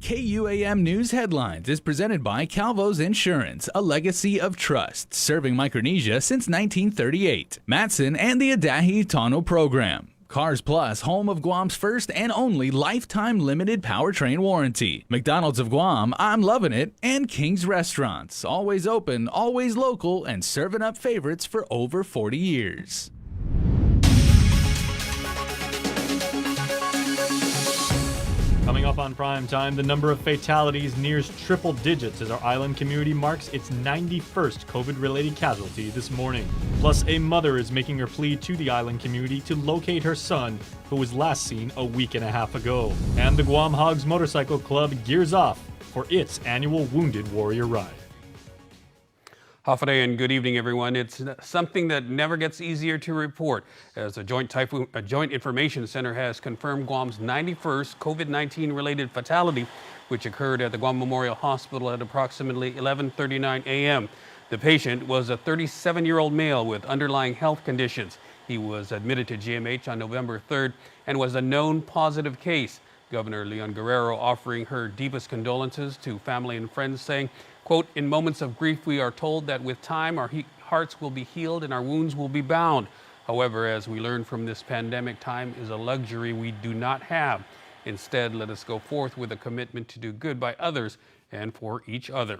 KUAM News Headlines is presented by Calvo's Insurance, a legacy of trust, serving Micronesia since 1938. Matson and the Adahi Tano Program. Cars Plus, home of Guam's first and only lifetime limited powertrain warranty. McDonald's of Guam, I'm loving it. And King's Restaurants, always open, always local, and serving up favorites for over 40 years. Coming up on Prime Time, the number of fatalities nears triple digits as our island community marks its 91st COVID-related casualty this morning. Plus, a mother is making her plea to the island community to locate her son, who was last seen a week and a half ago. And the Guam Hogs Motorcycle Club gears off for its annual Wounded Warrior Ride. Hafaday and good evening, everyone. It's something that never gets easier to report, as a Joint Information Center has confirmed Guam's 91st COVID-19 related fatality, which occurred at the Guam Memorial Hospital at approximately 11:39 a.m. The patient was a 37-year-old male with underlying health conditions. He was admitted to GMH on November 3rd and was a known positive case. Governor Leon Guerrero offering her deepest condolences to family and friends, saying, quote, "In moments of grief, we are told that with time, our hearts will be healed and our wounds will be bound. However, as we learn from this pandemic, time is a luxury we do not have. Instead, let us go forth with a commitment to do good by others and for each other."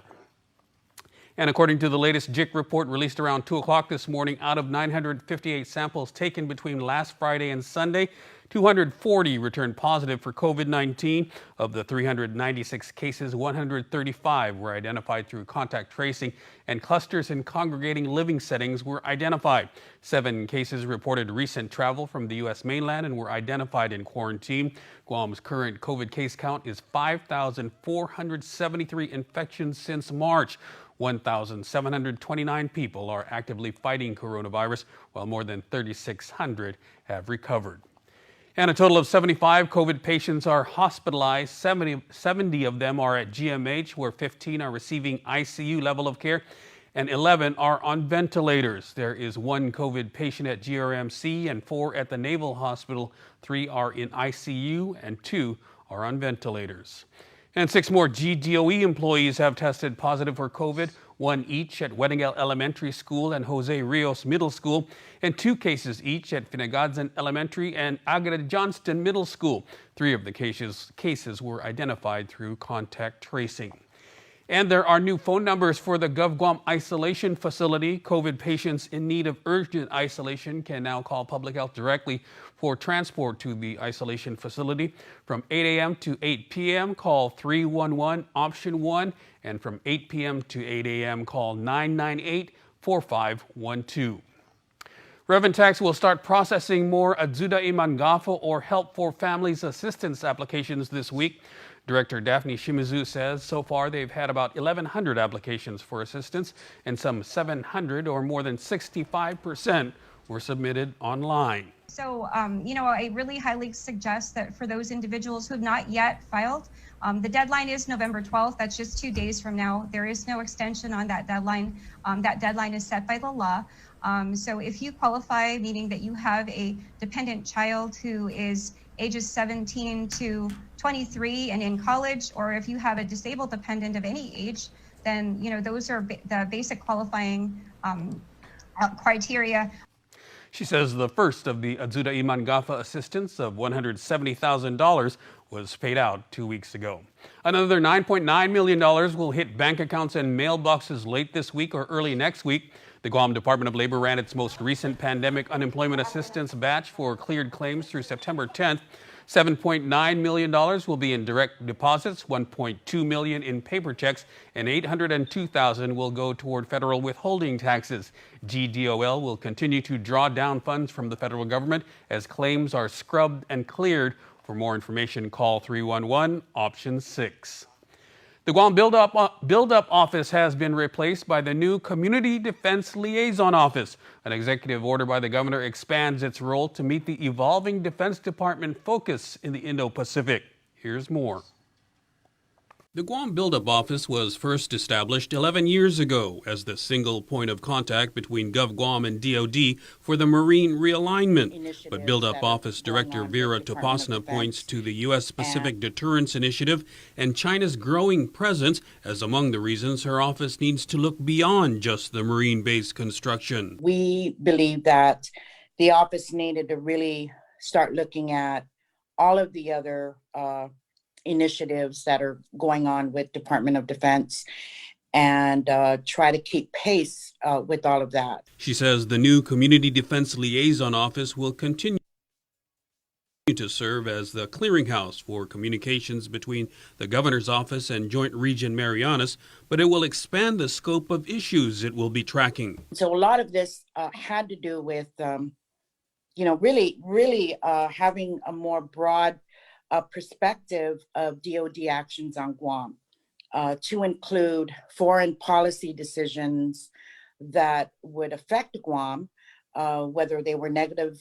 And according to the latest JIC report released around 2 o'clock this morning, out of 958 samples taken between last Friday and Sunday, 240 returned positive for COVID-19. Of the 396 cases, 135 were identified through contact tracing, and clusters in congregating living settings were identified. 7 cases reported recent travel from the U.S. mainland and were identified in quarantine. Guam's current COVID case count is 5,473 infections since March. 1,729 people are actively fighting coronavirus, while more than 3,600 have recovered. And a total of 75 COVID patients are hospitalized. 70 of them are at GMH, where 15 are receiving ICU level of care, and 11 are on ventilators. There is 1 COVID patient at GRMC and 4 at the Naval Hospital. 3 are in ICU and 2 are on ventilators. And 6 more GDOE employees have tested positive for COVID, 1 each at Weddingale Elementary School and Jose Rios Middle School, and 2 cases each at Finagadzan Elementary and Agueda Johnston Middle School. 3 of the cases were identified through contact tracing. And there are new phone numbers for the GovGuam Isolation Facility. COVID patients in need of urgent isolation can now call Public Health directly for transport to the isolation facility. From 8 a.m. to 8 p.m., call 311 option 1, and from 8 p.m. to 8 a.m., call 998-4512. Reverend Tax will start processing more Adzuda Imangafo or Help for Families Assistance applications this week. Director Daphne Shimizu says so far they've had about 1,100 applications for assistance, and some 700, or more than 65%, were submitted online. So, I really highly suggest that for those individuals who have not yet filed, the deadline is November 12th. That's just 2 days from now. There is no extension on that deadline. That deadline is set by the law. So if you qualify, meaning that you have a dependent child who is ages 17 to 23 and in college, or if you have a disabled dependent of any age, then, those are the basic qualifying criteria. She says the first of the Adzuda Imangafa assistance of $170,000 was paid out 2 weeks ago. Another $9.9 million will hit bank accounts and mailboxes late this week or early next week. The Guam Department of Labor ran its most recent pandemic unemployment assistance batch for cleared claims through September 10th. $7.9 million will be in direct deposits, $1.2 million in paper checks, and $802,000 will go toward federal withholding taxes. GDOL will continue to draw down funds from the federal government as claims are scrubbed and cleared. For more information, call 311 option 6. The Guam Build-Up Office has been replaced by the new Community Defense Liaison Office. An executive order by the governor expands its role to meet the evolving Defense Department focus in the Indo-Pacific. Here's more. The Guam Buildup Office was first established 11 years ago as the single point of contact between GovGuam and DoD for the Marine realignment. But Buildup Office Director Vera Topasna points to the U.S. Pacific Deterrence Initiative and China's growing presence as among the reasons her office needs to look beyond just the Marine base construction. We believe that the office needed to really start looking at all of the other initiatives that are going on with Department of Defense and try to keep pace with all of that. She says the new Community Defense Liaison Office will continue to serve as the clearinghouse for communications between the Governor's Office and Joint Region Marianas, but it will expand the scope of issues it will be tracking. So a lot of this had to do with, really having a more broad perspective of DoD actions on Guam, to include foreign policy decisions that would affect Guam, whether they were negative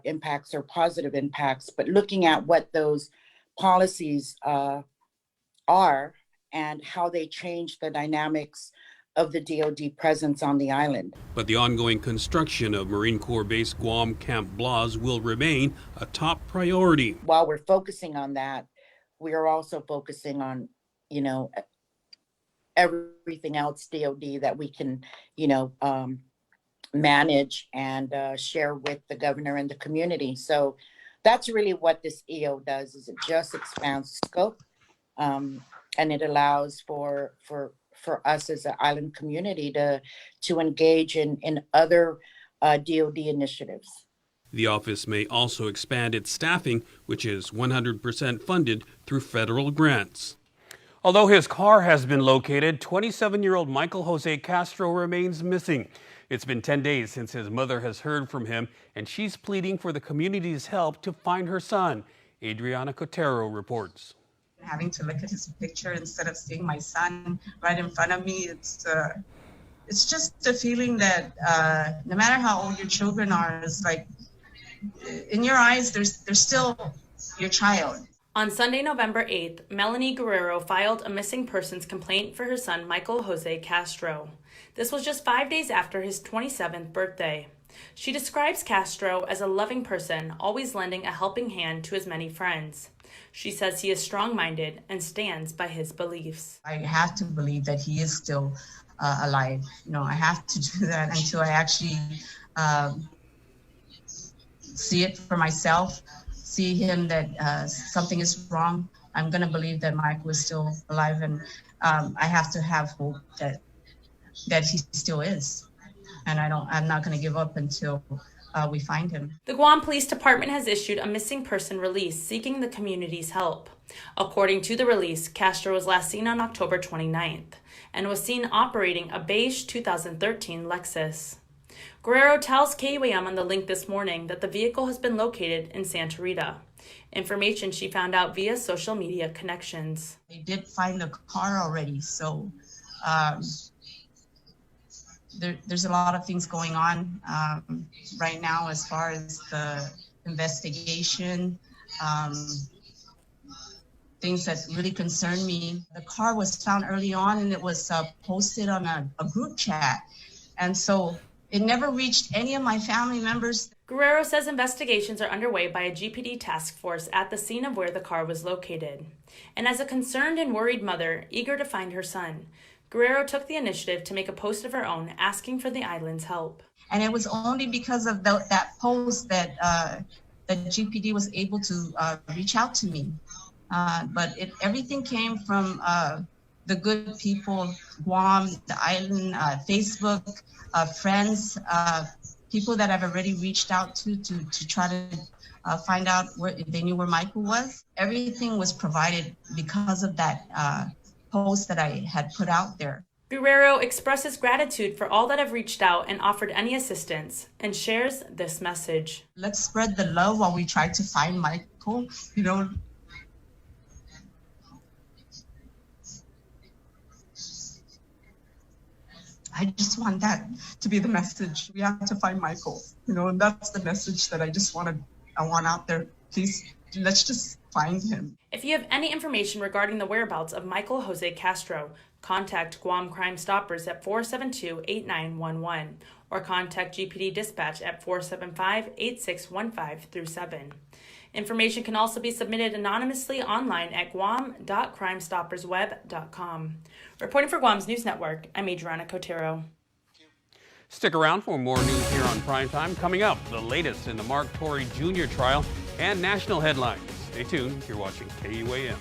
impacts or positive impacts, but looking at what those policies are and how they change the dynamics of the DoD presence on the island. But the ongoing construction of Marine Corps Base Guam Camp Blas will remain a top priority. While we're focusing on that, we are also focusing on, everything else DoD that we can, manage and share with the governor and the community. So that's really what this EO does, is it just expands scope, and it allows for us as an island community to engage in other DoD initiatives. The office may also expand its staffing, which is 100% funded through federal grants. Although his car has been located, 27-year-old Michael Jose Castro remains missing. It's been 10 days since his mother has heard from him, and she's pleading for the community's help to find her son. Adriana Cotero reports. Having to look at his picture instead of seeing my son right in front of me, it's just a feeling that no matter how old your children are, it's like in your eyes, they're still your child. On Sunday, November 8th, Melanie Guerrero filed a missing persons complaint for her son, Michael Jose Castro. This was just 5 days after his 27th birthday. She describes Castro as a loving person, always lending a helping hand to his many friends. She says he is strong-minded and stands by his beliefs. I have to believe that he is still alive. I have to do that until I actually see it for myself, see him that something is wrong. I'm going to believe that Mike was still alive, and I have to have hope that he still is. And I'm not going to give up until we find him. The Guam Police Department has issued a missing person release seeking the community's help. According to the release, Castro was last seen on October 29th and was seen operating a beige 2013 Lexus. Guerrero tells KUAM on the link this morning that the vehicle has been located in Santa Rita, information she found out via social media connections. They did find the car already, so there's a lot of things going on right now as far as the investigation, things that really concern me. The car was found early on, and it was posted on a group chat, and so it never reached any of my family members. Guerrero says investigations are underway by a GPD task force at the scene of where the car was located. And as a concerned and worried mother eager to find her son, Guerrero took the initiative to make a post of her own asking for the island's help. And it was only because of that post that the GPD was able to reach out to me. But everything came from the good people, Guam, the island, Facebook, friends, people that I've already reached out to try to find out if they knew where Michael was. Everything was provided because of that post that I had put out there. Guerrero expresses gratitude for all that have reached out and offered any assistance, and shares this message. Let's spread the love while we try to find Michael, I just want that to be the message. We have to find Michael, and that's the message that I want out there. Please let's just find him. If you have any information regarding the whereabouts of Michael Jose Castro, contact Guam Crime Stoppers at 472-8911 or contact GPD Dispatch at 475-8615-7. Information can also be submitted anonymously online at guam.crimestoppersweb.com. Reporting for Guam's News Network, I'm Adriana Cotero. Stick around for more news here on Primetime. Coming up, the latest in the Mark Torrey Jr. trial and national headlines. Stay tuned. You're watching KUAM.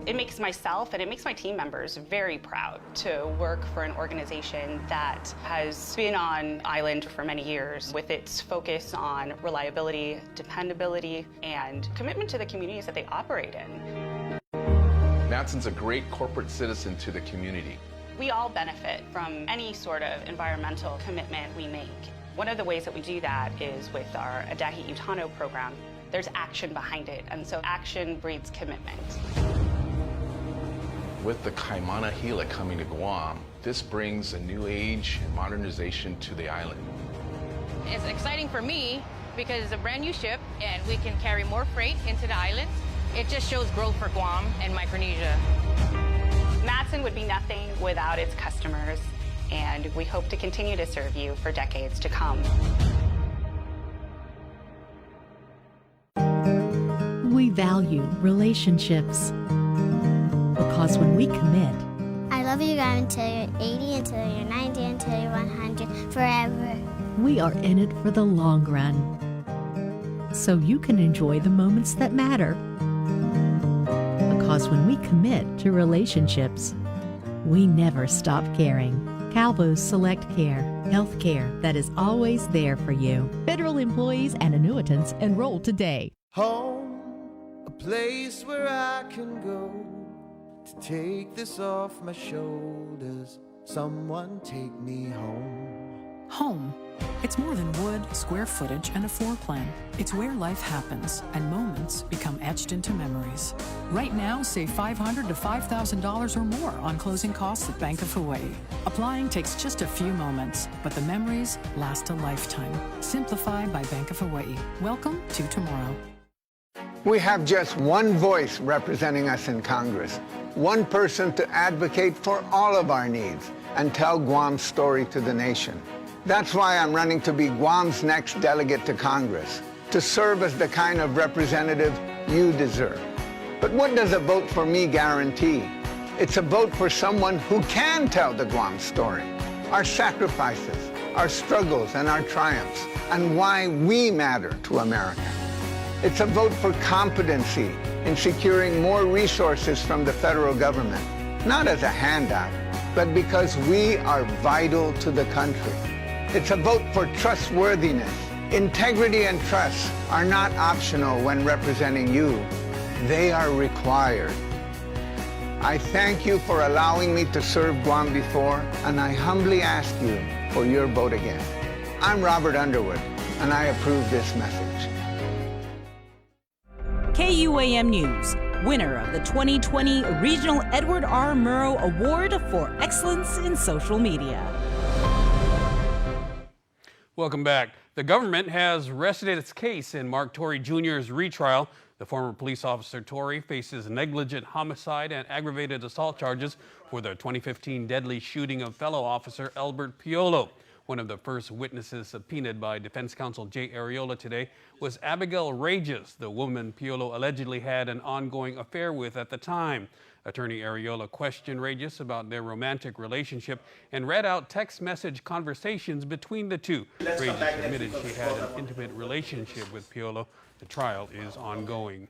It makes myself and it makes my team members very proud to work for an organization that has been on island for many years with its focus on reliability, dependability, and commitment to the communities that they operate in. Matson's a great corporate citizen to the community. We all benefit from any sort of environmental commitment we make. One of the ways that we do that is with our Adahi Utano program. There's action behind it, and so action breeds commitment. With the Kaimana Gila coming to Guam, this brings a new age and modernization to the island. It's exciting for me because it's a brand new ship and we can carry more freight into the islands. It just shows growth for Guam and Micronesia. Matson would be nothing without its customers, and we hope to continue to serve you for decades to come. We value relationships because when we commit, I love you guys until you're 80, until you're 90, until you're 100, forever. We are in it for the long run, so you can enjoy the moments that matter. Because when we commit to relationships, we never stop caring. Calvo's Select Care, health care that is always there for you. Federal employees and annuitants enroll today. Home, a place where I can go to take this off my shoulders. Someone take me home. Home. It's more than wood, square footage, and a floor plan. It's where life happens, and moments become etched into memories. Right now, save $500 to $5,000 or more on closing costs at Bank of Hawaii. Applying takes just a few moments, but the memories last a lifetime. Simplify by Bank of Hawaii. Welcome to tomorrow. We have just one voice representing us in Congress, one person to advocate for all of our needs and tell Guam's story to the nation. That's why I'm running to be Guam's next delegate to Congress, to serve as the kind of representative you deserve. But what does a vote for me guarantee? It's a vote for someone who can tell the Guam story, our sacrifices, our struggles, and our triumphs, and why we matter to America. It's a vote for competency in securing more resources from the federal government, not as a handout, but because we are vital to the country. It's a vote for trustworthiness. Integrity and trust are not optional when representing you. They are required. I thank you for allowing me to serve Guam before, and I humbly ask you for your vote again. I'm Robert Underwood, and I approve this message. KUAM News, winner of the 2020 Regional Edward R. Murrow Award for Excellence in Social Media. Welcome back. The government has rested its case in Mark Torrey Jr.'s retrial. The former police officer Torrey faces negligent homicide and aggravated assault charges for the 2015 deadly shooting of fellow officer Albert Piolo. One of the first witnesses subpoenaed by defense counsel Jay Arreola today was Abigail Regis, the woman Piolo allegedly had an ongoing affair with at the time. Attorney Arreola questioned Regis about their romantic relationship and read out text message conversations between the two. Regis admitted she had an intimate relationship with Piolo. The trial is ongoing.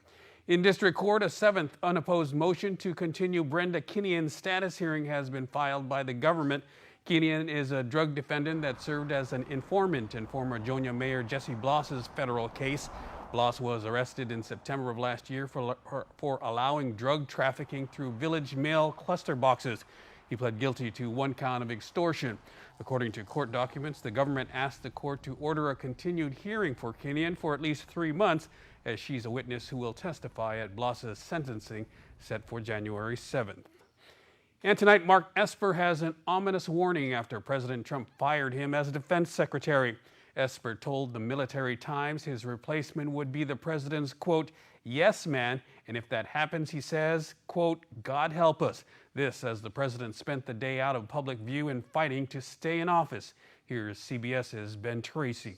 In district court, a seventh unopposed motion to continue Brenda Kinian's status hearing has been filed by the government. Kinian is a drug defendant that served as an informant in former Jonia Mayor Jesse Bloss's federal case. Bloss was arrested in September of last year for allowing drug trafficking through village mail cluster boxes. He pled guilty to one count of extortion. According to court documents, the government asked the court to order a continued hearing for Kinian for at least 3 months, as she's a witness who will testify at Bloss's sentencing set for January 7th. And tonight, Mark Esper has an ominous warning after President Trump fired him as defense secretary. Esper told the Military Times his replacement would be the president's, quote, yes man, and if that happens, he says, quote, God help us. This as the president spent the day out of public view and fighting to stay in office. Here's CBS's Ben Tracy.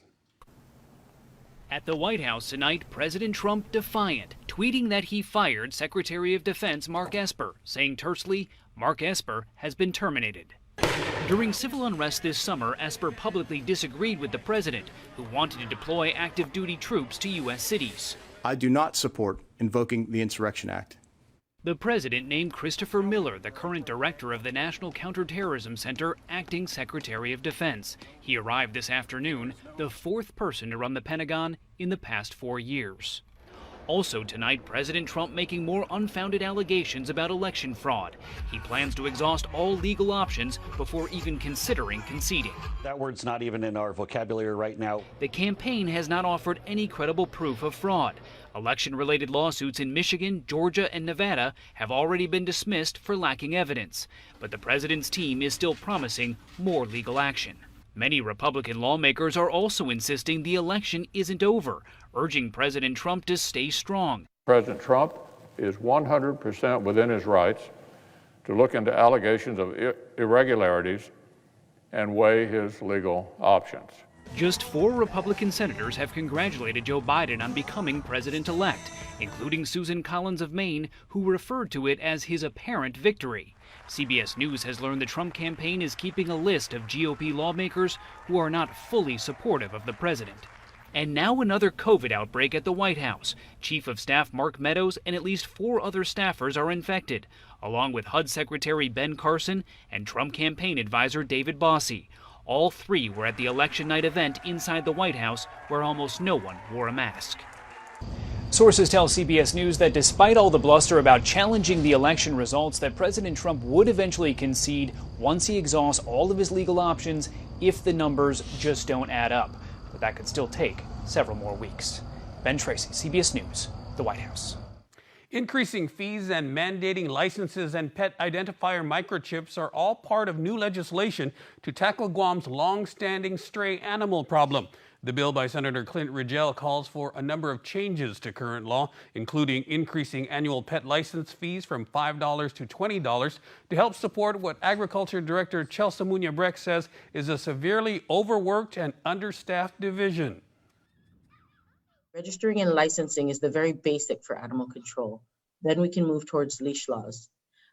At the White House tonight, President Trump defiant, tweeting that he fired Secretary of Defense Mark Esper, saying tersely, Mark Esper has been terminated. During civil unrest this summer, Esper publicly disagreed with the president, who wanted to deploy active duty troops to U.S. cities. I do not support invoking the Insurrection Act. The president named Christopher Miller, the current director of the National Counterterrorism Center, acting Secretary of Defense. He arrived this afternoon, the fourth person to run the Pentagon in the past 4 years. Also tonight, President Trump making more unfounded allegations about election fraud. He plans to exhaust all legal options before even considering conceding. That word's not even in our vocabulary right now. The campaign has not offered any credible proof of fraud. Election-related lawsuits in Michigan, Georgia, and Nevada have already been dismissed for lacking evidence. But the president's team is still promising more legal action. Many Republican lawmakers are also insisting the election isn't over, urging President Trump to stay strong. President Trump is 100% within his rights to look into allegations of irregularities and weigh his legal options. Just 4 Republican senators have congratulated Joe Biden on becoming president-elect, including Susan Collins of Maine, who referred to it as his apparent victory. CBS News has learned the Trump campaign is keeping a list of GOP lawmakers who are not fully supportive of the president. And now another COVID outbreak at the White House. Chief of Staff Mark Meadows and at least 4 other staffers are infected, along with HUD Secretary Ben Carson and Trump campaign advisor David Bossie. All 3 were at the election night event inside the White House, where almost no one wore a mask. Sources tell CBS News that despite all the bluster about challenging the election results, that President Trump would eventually concede once he exhausts all of his legal options if the numbers just don't add up. But that could still take several more weeks. Ben Tracy, CBS News, the White House. Increasing fees and mandating licenses and pet identifier microchips are all part of new legislation to tackle Guam's long-standing stray animal problem. The bill by Senator Clint Rigel calls for a number of changes to current law, including increasing annual pet license fees from $5 to $20 to help support what Agriculture Director Chelsea Muñoz says is a severely overworked and understaffed division. Registering and licensing is the very basic for animal control. Then we can move towards leash laws.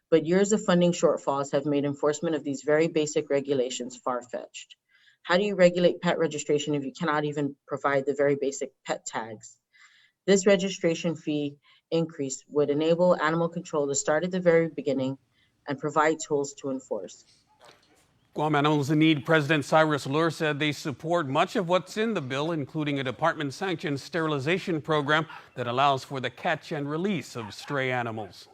But years of funding shortfalls have made enforcement of these very basic regulations far-fetched. How do you regulate pet registration if you cannot even provide the very basic pet tags? This registration fee increase would enable animal control to start at the very beginning and provide tools to enforce. Guam Animals in Need President Cyrus Lure said they support much of what's in the bill, including a department-sanctioned sterilization program that allows for the catch and release of stray animals.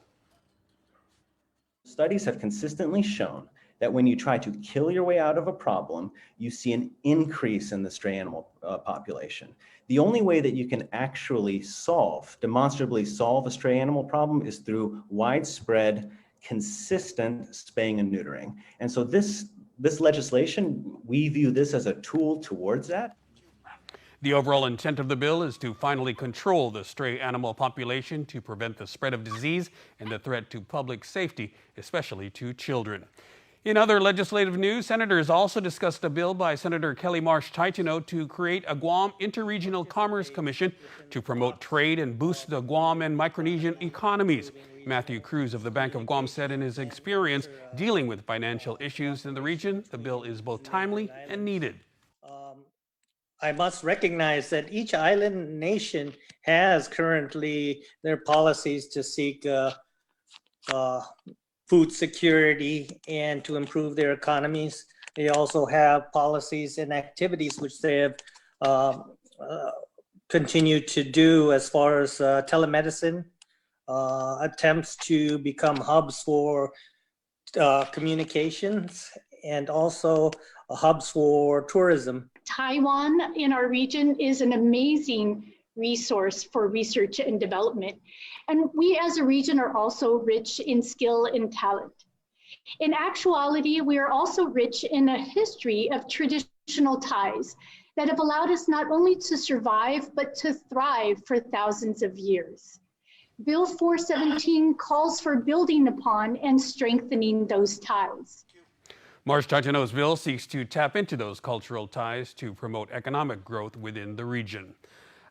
Studies have consistently shown that when you try to kill your way out of a problem, you see an increase in the stray animal population. The only way that you can actually demonstrably solve a stray animal problem is through widespread, consistent spaying and neutering. And so this legislation, we view this as a tool towards that. The overall intent of the bill is to finally control the stray animal population to prevent the spread of disease and the threat to public safety, especially to children. In other legislative news, senators also discussed a bill by Senator Kelly Marsh Taitano to create a Guam Interregional Commerce Commission to promote trade and boost the Guam and Micronesian economies. Matthew Cruz of the Bank of Guam said in his experience dealing with financial issues in the region, the bill is both timely and needed. I must recognize that each island nation has currently their policies to seek food security and to improve their economies. They also have policies and activities which they have continued to do as far as telemedicine, attempts to become hubs for communications, and also hubs for tourism. Taiwan in our region is an amazing resource for research and development. And we as a region are also rich in skill and talent. In actuality, we are also rich in a history of traditional ties that have allowed us not only to survive, but to thrive for thousands of years. Bill 417 calls for building upon and strengthening those ties. Marsh Titano's bill seeks to tap into those cultural ties to promote economic growth within the region.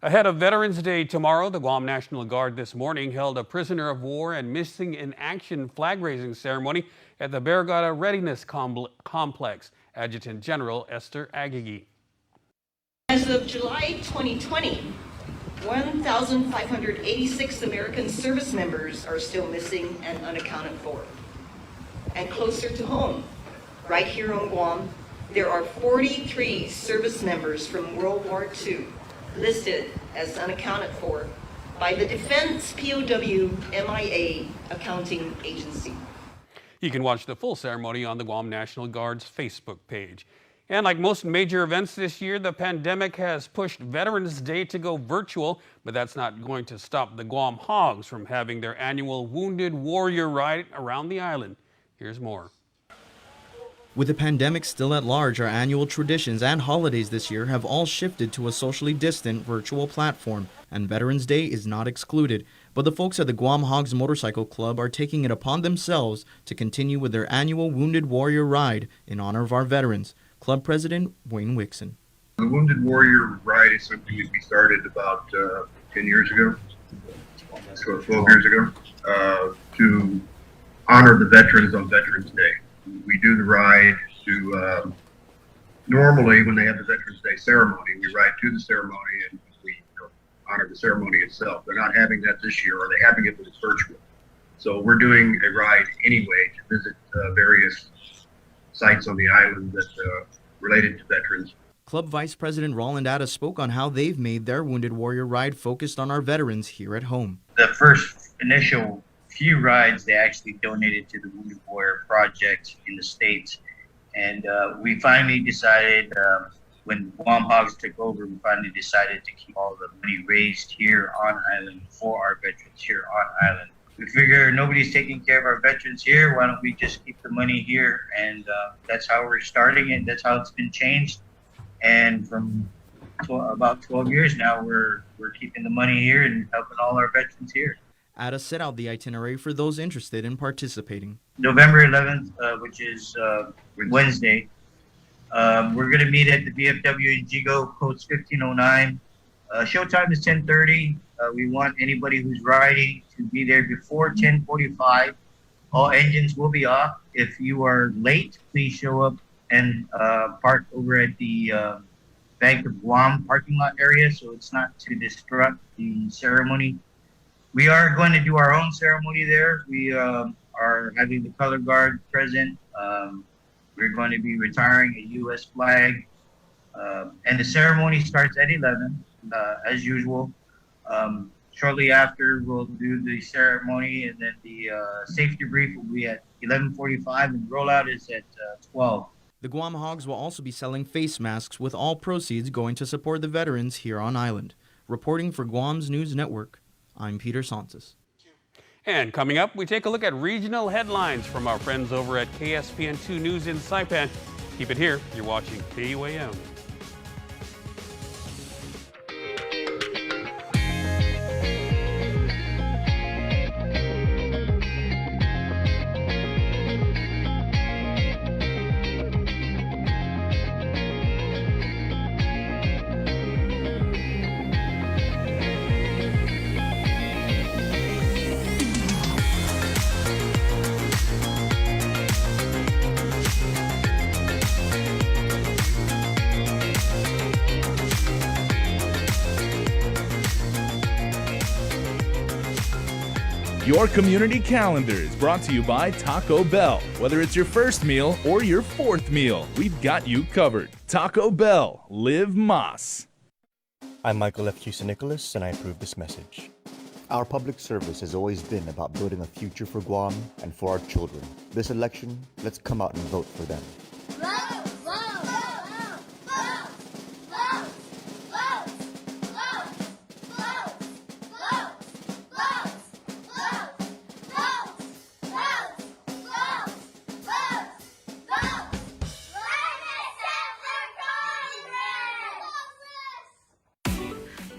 Ahead of Veterans Day tomorrow, the Guam National Guard this morning held a prisoner of war and missing in action flag-raising ceremony at the Barragata Readiness Complex. Adjutant General Esther Agigi. As of July 2020, 1,586 American service members are still missing and unaccounted for. And closer to home, right here on Guam, there are 43 service members from World War II listed as unaccounted for by the Defense POW MIA Accounting Agency. You can watch the full ceremony on the Guam National Guard's Facebook page. And like most major events this year, the pandemic has pushed Veterans Day to go virtual, but that's not going to stop the Guam Hogs from having their annual Wounded Warrior Ride around the island. Here's more. With the pandemic still at large, our annual traditions and holidays this year have all shifted to a socially distant virtual platform, and Veterans Day is not excluded. But the folks at the Guam Hogs Motorcycle Club are taking it upon themselves to continue with their annual Wounded Warrior Ride in honor of our veterans. Club President Wayne Wixon. The Wounded Warrior Ride is something that we started about 10 years ago, so 12 years ago, to honor the veterans on Veterans Day. We do the ride to, normally when they have the Veterans Day ceremony, we ride to the ceremony and we honor the ceremony itself. They're not having that this year, or they're having it, but it's virtual. So we're doing a ride anyway to visit various sites on the island that related to veterans. Club Vice President Roland Atta spoke on how they've made their Wounded Warrior Ride focused on our veterans here at home. The first initial few rides they actually donated to the Wounded Warrior Project in the States. And we finally decided, when Guam Hogs took over, we finally decided to keep all the money raised here on island for our veterans here on island. We figure nobody's taking care of our veterans here, why don't we just keep the money here? And that's how we're starting it. That's how it's been changed. And from about 12 years now, we're keeping the money here and helping all our veterans here. Atta set out the itinerary for those interested in participating. November 11th, which is Wednesday, we're going to meet at the VFW in Jigo, codes 1509. Showtime is 10:30. We want anybody who's riding to be there before 10:45. All engines will be off. If you are late, please show up and park over at the Bank of Guam parking lot area so it's not to disrupt the ceremony. We are going to do our own ceremony there. We are having the color guard present. We're going to be retiring a U.S. flag. And the ceremony starts at 11, as usual. Shortly after, we'll do the ceremony, and then the safety brief will be at 11:45, and rollout is at 12. The Guam Hogs will also be selling face masks, with all proceeds going to support the veterans here on island. Reporting for Guam's News Network, I'm Peter Sanchez. And coming up, we take a look at regional headlines from our friends over at KSPN2 News in Saipan. Keep it here. You're watching KUAM. Your community calendar is brought to you by Taco Bell. Whether it's your first meal or your fourth meal, we've got you covered. Taco Bell, live Mas. I'm Michael F. Cusa-Nicholas, and I approve this message. Our public service has always been about building a future for Guam and for our children. This election, let's come out and vote for them.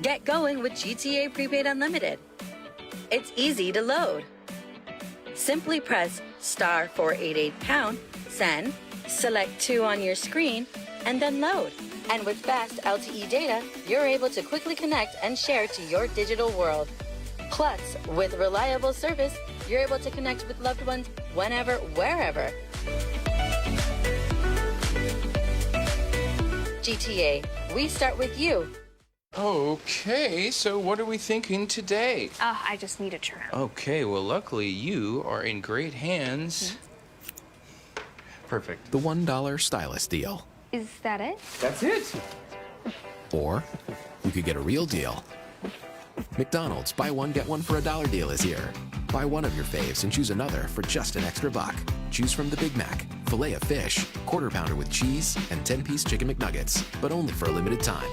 Get going with GTA Prepaid Unlimited. It's easy to load. Simply press star 488#, send, select 2 on your screen, and then load. And with fast LTE data, you're able to quickly connect and share to your digital world. Plus, with reliable service, you're able to connect with loved ones whenever, wherever. GTA, we start with you. Okay, so what are we thinking today? I just need a trim. Okay, well, luckily you are in great hands. Perfect. The $1 stylus deal. Is that it? That's it. Or we could get a real deal. McDonald's buy one, get one for $1 deal is here. Buy one of your faves and choose another for just an extra $1. Choose from the Big Mac, filet of fish, quarter pounder with cheese, and 10-piece chicken McNuggets, but only for a limited time.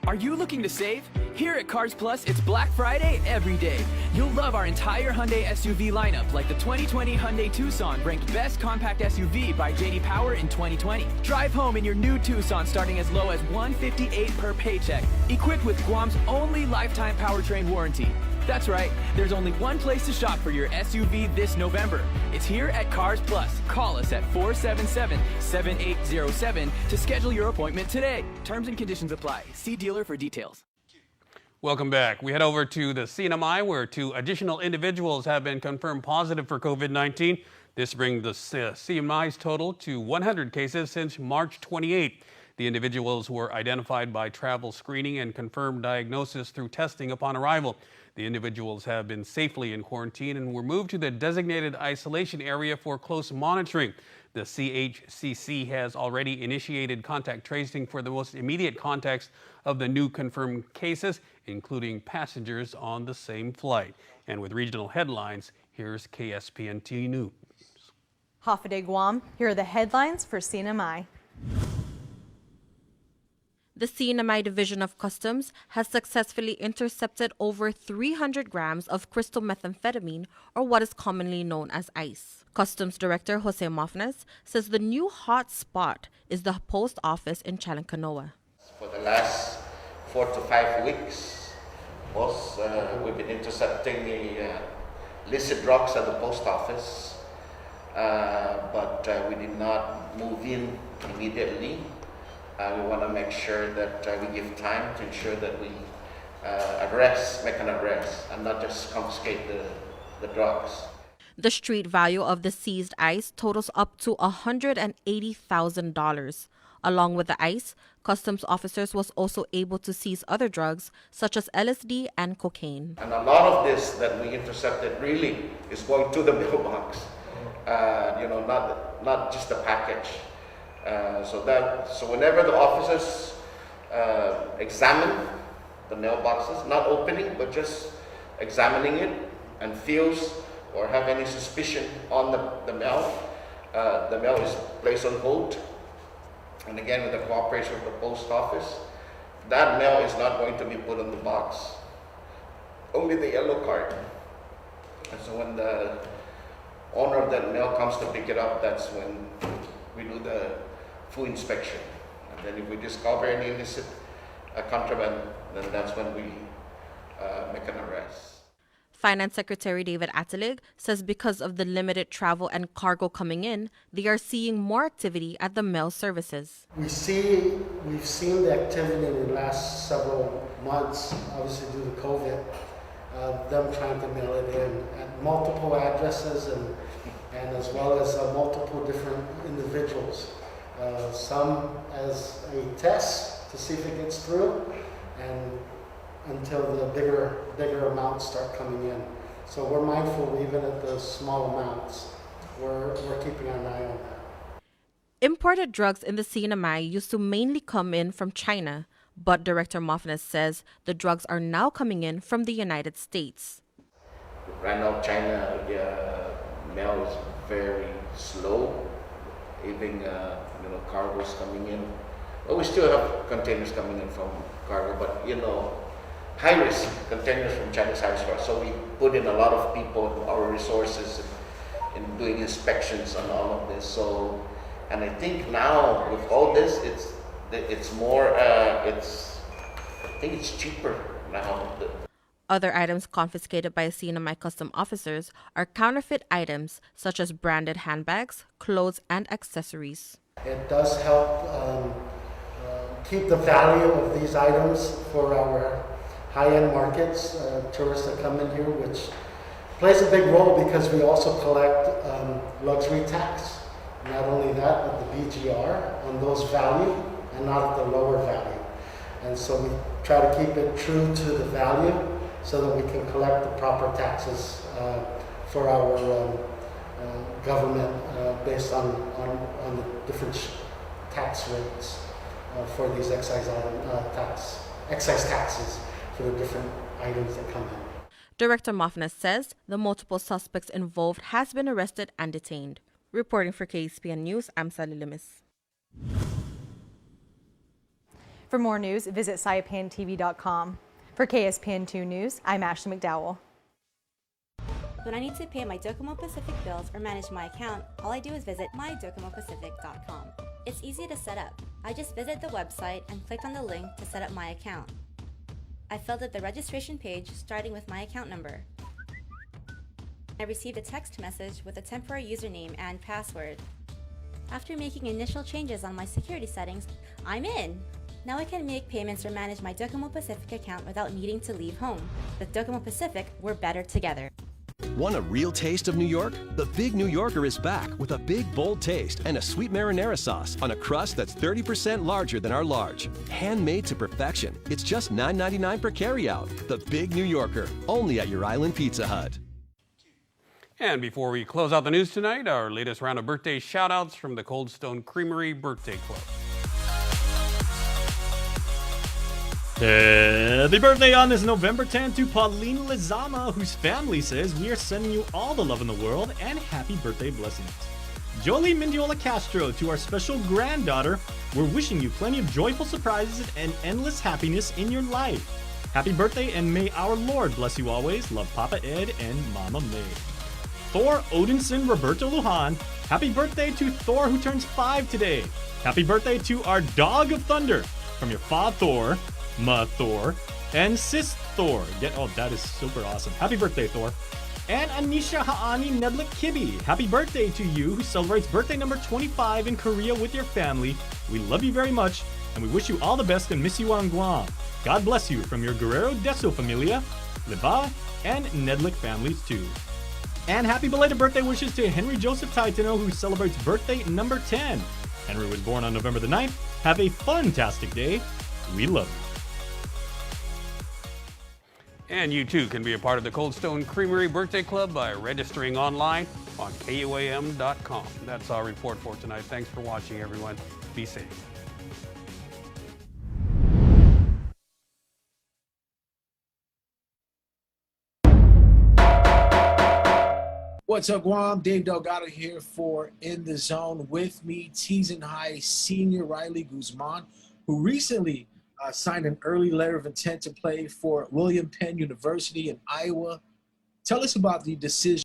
Are you looking to save? Here at Cars Plus, it's Black Friday every day. You'll love our entire Hyundai SUV lineup, like the 2020 Hyundai Tucson, ranked Best Compact SUV by J.D. Power in 2020. Drive home in your new Tucson starting as low as $158 per paycheck, equipped with Guam's only lifetime powertrain warranty. That's right, there's only one place to shop for your SUV this November. It's here at Cars Plus. Call us at 477-7807 to schedule your appointment today. Terms and conditions apply. See dealer for details. Welcome back. We head over to the CNMI, where 2 additional individuals have been confirmed positive for COVID-19. This brings the CNMI's total to 100 cases since March 28. The individuals were identified by travel screening and confirmed diagnosis through testing upon arrival. The individuals have been safely in quarantine and were moved to the designated isolation area for close monitoring. The CHCC has already initiated contact tracing for the most immediate contacts of the new confirmed cases, including passengers on the same flight. And with regional headlines, here's KSPNT News. Hafa Guam, here are the headlines for CNMI. The CNMI Division of Customs has successfully intercepted over 300 grams of crystal methamphetamine, or what is commonly known as ice. Customs Director Jose Mofnes says the new hot spot is the post office in Chalancanoa. For the last 4 to 5 weeks, we've been intercepting the illicid drugs at the post office, but we did not move in immediately. We want to make sure that we give time to ensure that we make an arrest and not just confiscate the drugs. The street value of the seized ice totals up to $180,000. Along with the ice, customs officers was also able to seize other drugs such as LSD and cocaine. And a lot of this that we intercepted really is going to the mailbox, not just the package. So whenever the officers examine the mailboxes, not opening, but just examining it, and feels or have any suspicion on the mail is placed on hold. And again, with the cooperation of the post office, that mail is not going to be put in the box, only the yellow card. And so when the owner of that mail comes to pick it up, that's when we do the full inspection. And then if we discover any illicit contraband, then that's when we make an arrest. Finance Secretary David Atelig says because of the limited travel and cargo coming in, they are seeing more activity at the mail services. We've seen the activity in the last several months, obviously due to COVID, them trying to mail it in at multiple addresses and as well as multiple different individuals. Some as a test to see if it gets through, and until the bigger amounts start coming in. So we're mindful even at the small amounts. We're keeping an eye on that. Imported drugs in the CNMI used to mainly come in from China, but Director Mofnes says the drugs are now coming in from the United States. Right now, China mail is very slow, even cargoes coming in. Well, we still have containers coming in from cargo, but high-risk containers from China's high-risk. So we put in a lot of people, our resources, in doing inspections on all of this. So, and I think now with all this, it's more I think it's cheaper now. Other items confiscated by CNMI custom officers are counterfeit items such as branded handbags, clothes, and accessories. It does help keep the value of these items for our high-end markets, tourists that come in here, which plays a big role because we also collect luxury tax. Not only that, but the BGR on those value and not at the lower value. And so we try to keep it true to the value so that we can collect the proper taxes for our government based on the different tax rates for these excise taxes for the different items that come in. Director Mofnes says the multiple suspects involved has been arrested and detained. Reporting for KSPN News, I'm Sally Limis. For more news, visit saipantv.com. For KSPN2 News, I'm Ashley McDowell. When I need to pay my Docomo Pacific bills or manage my account, all I do is visit mydocomopacific.com. It's easy to set up. I just visit the website and click on the link to set up my account. I filled out the registration page starting with my account number. I received a text message with a temporary username and password. After making initial changes on my security settings, I'm in! Now I can make payments or manage my Docomo Pacific account without needing to leave home. With Docomo Pacific, we're better together. Want a real taste of New York? The Big New Yorker is back with a big, bold taste and a sweet marinara sauce on a crust that's 30% larger than our large. Handmade to perfection. It's just $9.99 per carryout. The Big New Yorker, only at your Island Pizza Hut. And before we close out the news tonight, our latest round of birthday shout-outs from the Cold Stone Creamery Birthday Club. Happy birthday on this November 10th to Pauline Lizama, whose family says we are sending you all the love in the world and happy birthday blessings. Jolie Mindiola Castro, to our special granddaughter, we're wishing you plenty of joyful surprises and endless happiness in your life. Happy birthday and may our Lord bless you always. Love, Papa Ed and Mama May. Thor Odinson Roberto Lujan, happy birthday to Thor, who turns 5 today. Happy birthday to our Dog of Thunder from your Fa Thor, Ma Thor, and Sis Thor. Oh, that is super awesome. Happy birthday, Thor. And Anisha Haani Neblik Kibi, happy birthday to you, who celebrates birthday number 25 in Korea with your family. We love you very much, and we wish you all the best and miss you on Guam. God bless you from your Guerrero Deso Familia, Liba, and Nedlick families too. And happy belated birthday wishes to Henry Joseph Taitano, who celebrates birthday number 10. Henry was born on November the 9th. Have a fantastic day. We love you. And you too can be a part of the Cold Stone Creamery Birthday Club by registering online on KUAM.com. That's our report for tonight. Thanks for watching, everyone. Be safe. What's up, Guam? Dave Delgado here for In the Zone. With me, Teason High senior Riley Guzman, who recently signed an early letter of intent to play for William Penn University in Iowa. Tell us about the decision.